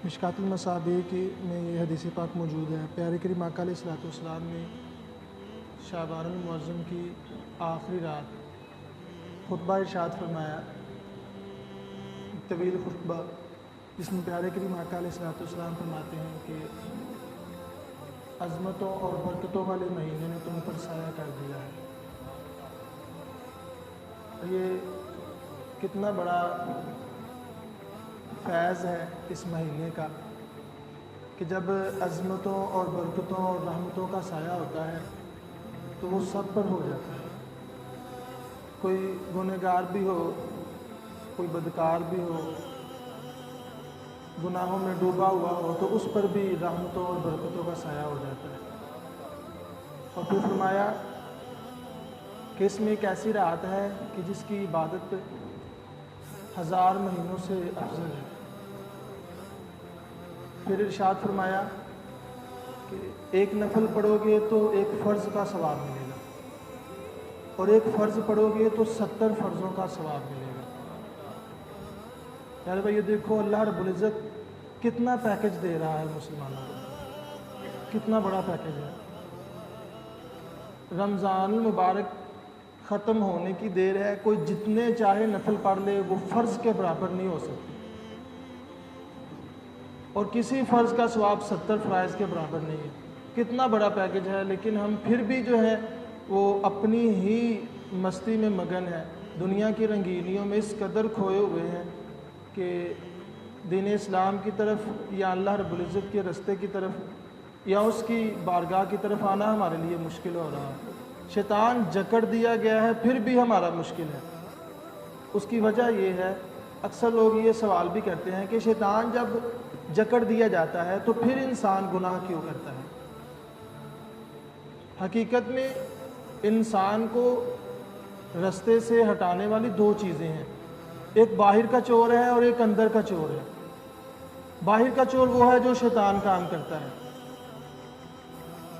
مشکات المصابیح کی میں یہ حدیث پاک موجود ہے۔ پیارے کریم آقا علیہ السلام نے شعبان المعظم کی آخری رات خطبہ ارشاد فرمایا، طویل خطبہ، جس میں پیارے کریم آقا علیہ السلام فرماتے ہیں کہ عظمتوں اور برکتوں والے مہینے نے تم پر سایہ کر دیا ہے۔ یہ کتنا بڑا فیض ہے اس مہینے کا کہ جب عظمتوں اور برکتوں اور رحمتوں کا سایہ ہوتا ہے تو وہ سب پر ہو جاتا ہے۔ کوئی گنہگار بھی ہو، کوئی بدکار بھی ہو، گناہوں میں ڈوبا ہوا ہو، تو اس پر بھی رحمتوں اور برکتوں کا سایہ ہو جاتا ہے۔ اور پھر فرمایا کہ اس میں ایک ایسی رات ہے کہ جس کی عبادت 1000 مہینوں سے افضل ہے۔ پھر ارشاد فرمایا کہ ایک نفل پڑھو گے تو ایک فرض کا ثواب ملے گا، اور ایک فرض پڑھو گے تو 70 فرضوں کا ثواب ملے گا۔ یار بھائی یہ دیکھو، اللہ رب العزت کتنا پیکج دے رہا ہے مسلمانوں کو، کتنا بڑا پیکج ہے۔ رمضان المبارک ختم ہونے کی دیر ہے، کوئی جتنے چاہے نفل پڑھ لے وہ فرض کے برابر نہیں ہو سکتی، اور کسی فرض کا ثواب 70 فرائض کے برابر نہیں ہے۔ کتنا بڑا پیکج ہے، لیکن ہم پھر بھی جو ہے وہ اپنی ہی مستی میں مگن ہے، دنیا کی رنگینیوں میں اس قدر کھوئے ہوئے ہیں کہ دین اسلام کی طرف یا اللہ رب العزت کے رستے کی طرف یا اس کی بارگاہ کی طرف آنا ہمارے لیے مشکل ہو رہا ہے۔ شیطان جکڑ دیا گیا ہے، پھر بھی ہمارا مشکل ہے۔ اس کی وجہ یہ ہے، اکثر لوگ یہ سوال بھی کرتے ہیں کہ شیطان جب جکڑ دیا جاتا ہے تو پھر انسان گناہ کیوں کرتا ہے؟ حقیقت میں انسان کو رستے سے ہٹانے والی دو چیزیں ہیں، ایک باہر کا چور ہے اور ایک اندر کا چور ہے۔ باہر کا چور وہ ہے جو شیطان کام کرتا ہے،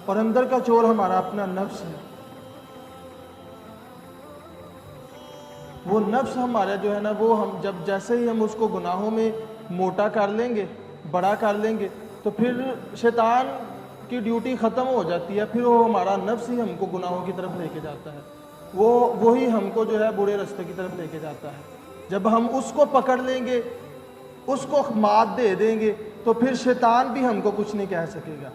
اور اندر کا چور ہمارا اپنا نفس ہے۔ وہ نفس ہمارا جو ہے نا، وہ ہم جیسے ہی ہم اس کو گناہوں میں موٹا کر لیں گے، بڑا کر لیں گے، تو پھر شیطان کی ڈیوٹی ختم ہو جاتی ہے۔ پھر وہ ہمارا نفس ہی ہم کو گناہوں کی طرف لے کے جاتا ہے، وہی ہم کو جو ہے برے راستے کی طرف لے کے جاتا ہے۔ جب ہم اس کو پکڑ لیں گے، اس کو مات دے دیں گے، تو پھر شیطان بھی ہم کو کچھ نہیں کہہ سکے گا،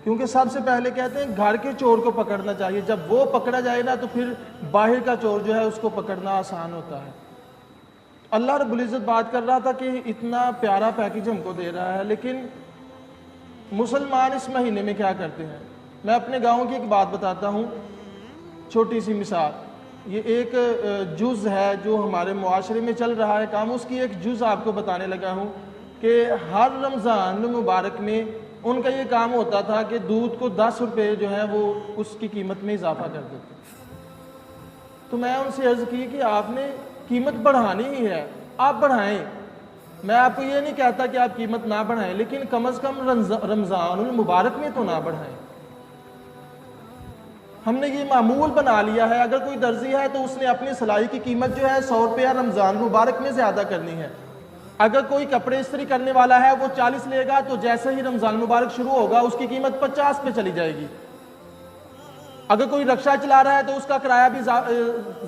کیونکہ سب سے پہلے کہتے ہیں گھر کے چور کو پکڑنا چاہیے۔ جب وہ پکڑا جائے نا تو پھر باہر کا چور جو ہے اس کو پکڑنا آسان ہوتا ہے۔ اللہ رب العزت بات کر رہا تھا کہ اتنا پیارا پیکج ہم کو دے رہا ہے، لیکن مسلمان اس مہینے میں کیا کرتے ہیں؟ میں اپنے گاؤں کی ایک بات بتاتا ہوں، چھوٹی سی مثال۔ یہ ایک جز ہے جو ہمارے معاشرے میں چل رہا ہے کام، اس کی ایک جز آپ کو بتانے لگا ہوں کہ ہر رمضان المبارک میں ان کا یہ کام ہوتا تھا کہ دودھ کو 10 روپے جو ہے وہ اس کی قیمت میں اضافہ کر دیتے۔ تو میں ان سے عرض کی کہ آپ نے قیمت بڑھانی ہی ہے، آپ بڑھائیں۔ میں آپ کو یہ نہیں کہتا کہ آپ قیمت نہ بڑھائیں، لیکن کم از کم رمضان المبارک میں تو نہ بڑھائیں۔ ہم نے یہ معمول بنا لیا ہے، اگر کوئی درزی ہے تو اس نے اپنی سلائی کی قیمت جو ہے 100 روپیہ رمضان المبارک میں زیادہ کرنی ہے۔ اگر کوئی کپڑے استری کرنے والا ہے وہ 40 لے گا، تو جیسے ہی رمضان المبارک شروع ہوگا اس کی قیمت 50 پہ چلی جائے گی۔ اگر کوئی رکشہ چلا رہا ہے تو اس کا کرایہ بھی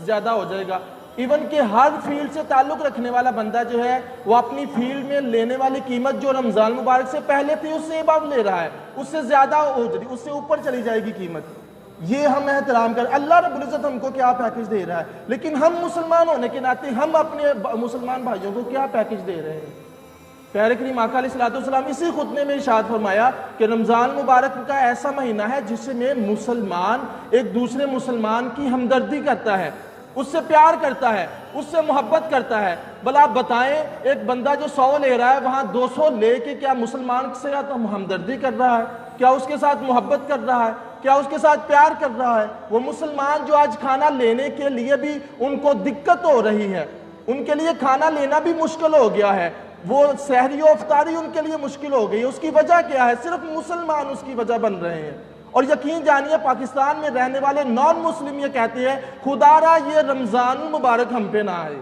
زیادہ ہو جائے گا۔ ایون کہ ہر فیلڈ سے تعلق رکھنے والا بندہ جو ہے وہ اپنی فیلڈ میں لینے والی قیمت جو رمضان المبارک سے پہلے تھی اس سے اب لے رہا ہے، اس سے زیادہ ہو جائے گی، اس سے اوپر چلی جائے گی قیمت۔ یہ ہم احترام کر، اللہ رب العزت ہم کو کیا پیکج دے رہا ہے، لیکن ہم مسلمان ہونے کے ناطے ہم اپنے مسلمان بھائیوں کو کیا پیکج دے رہے ہیں؟ پیارے کریم آقا علیہ السلام اسی خطبے میں ارشاد فرمایا کہ رمضان مبارک کا ایسا مہینہ ہے جس میں مسلمان ایک دوسرے مسلمان کی ہمدردی کرتا ہے، اس سے پیار کرتا ہے، اس سے محبت کرتا ہے۔ بھلا آپ بتائیں، ایک بندہ جو 100 لے رہا ہے وہاں 200 لے کے کیا مسلمان سے ہمدردی کر رہا ہے؟ کیا اس کے ساتھ محبت کر رہا ہے؟ کیا اس کے ساتھ پیار کر رہا ہے؟ وہ مسلمان جو آج کھانا لینے کے لیے بھی ان کو دقت ہو رہی ہے، ان کے لیے کھانا لینا بھی مشکل ہو گیا ہے، وہ سحری و افطاری ان کے لیے مشکل ہو گئی، اس کی وجہ کیا ہے؟ صرف مسلمان اس کی وجہ بن رہے ہیں۔ اور یقین جانیے پاکستان میں رہنے والے نان مسلم یہ کہتے ہیں خدا را یہ رمضان المبارک ہم پہ نہ آئے،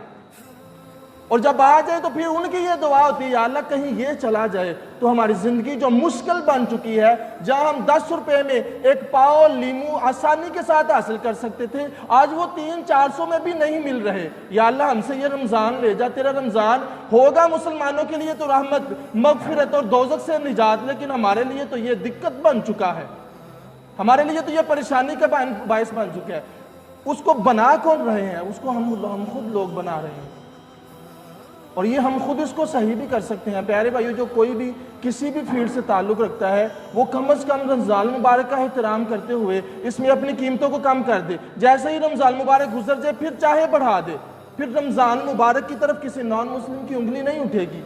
اور جب آ جائے تو پھر ان کی یہ دعا ہوتی ہے یا اللہ کہیں یہ چلا جائے تو ہماری زندگی جو مشکل بن چکی ہے، جہاں ہم 10 روپے میں ایک پاؤ لیمو آسانی کے ساتھ حاصل کر سکتے تھے، آج وہ 300-400 میں بھی نہیں مل رہے۔ یا اللہ ہم سے یہ رمضان لے جا، تیرا رمضان ہوگا مسلمانوں کے لیے تو رحمت، مغفرت اور دوزخ سے نجات، لیکن ہمارے لیے تو یہ دقت بن چکا ہے، ہمارے لیے تو یہ پریشانی کا باعث بن چکا ہے۔ اس کو بنا کون رہے ہیں؟ اس کو ہم خود لوگ بنا رہے ہیں، اور یہ ہم خود اس کو صحیح بھی کر سکتے ہیں۔ پیارے بھائیو، جو کوئی بھی کسی بھی فیلڈ سے تعلق رکھتا ہے وہ کم از کم رمضان مبارک کا احترام کرتے ہوئے اس میں اپنی قیمتوں کو کم کر دے۔ جیسے ہی رمضان مبارک گزر جائے پھر چاہے بڑھا دے، پھر رمضان مبارک کی طرف کسی نان مسلم کی انگلی نہیں اٹھے گی۔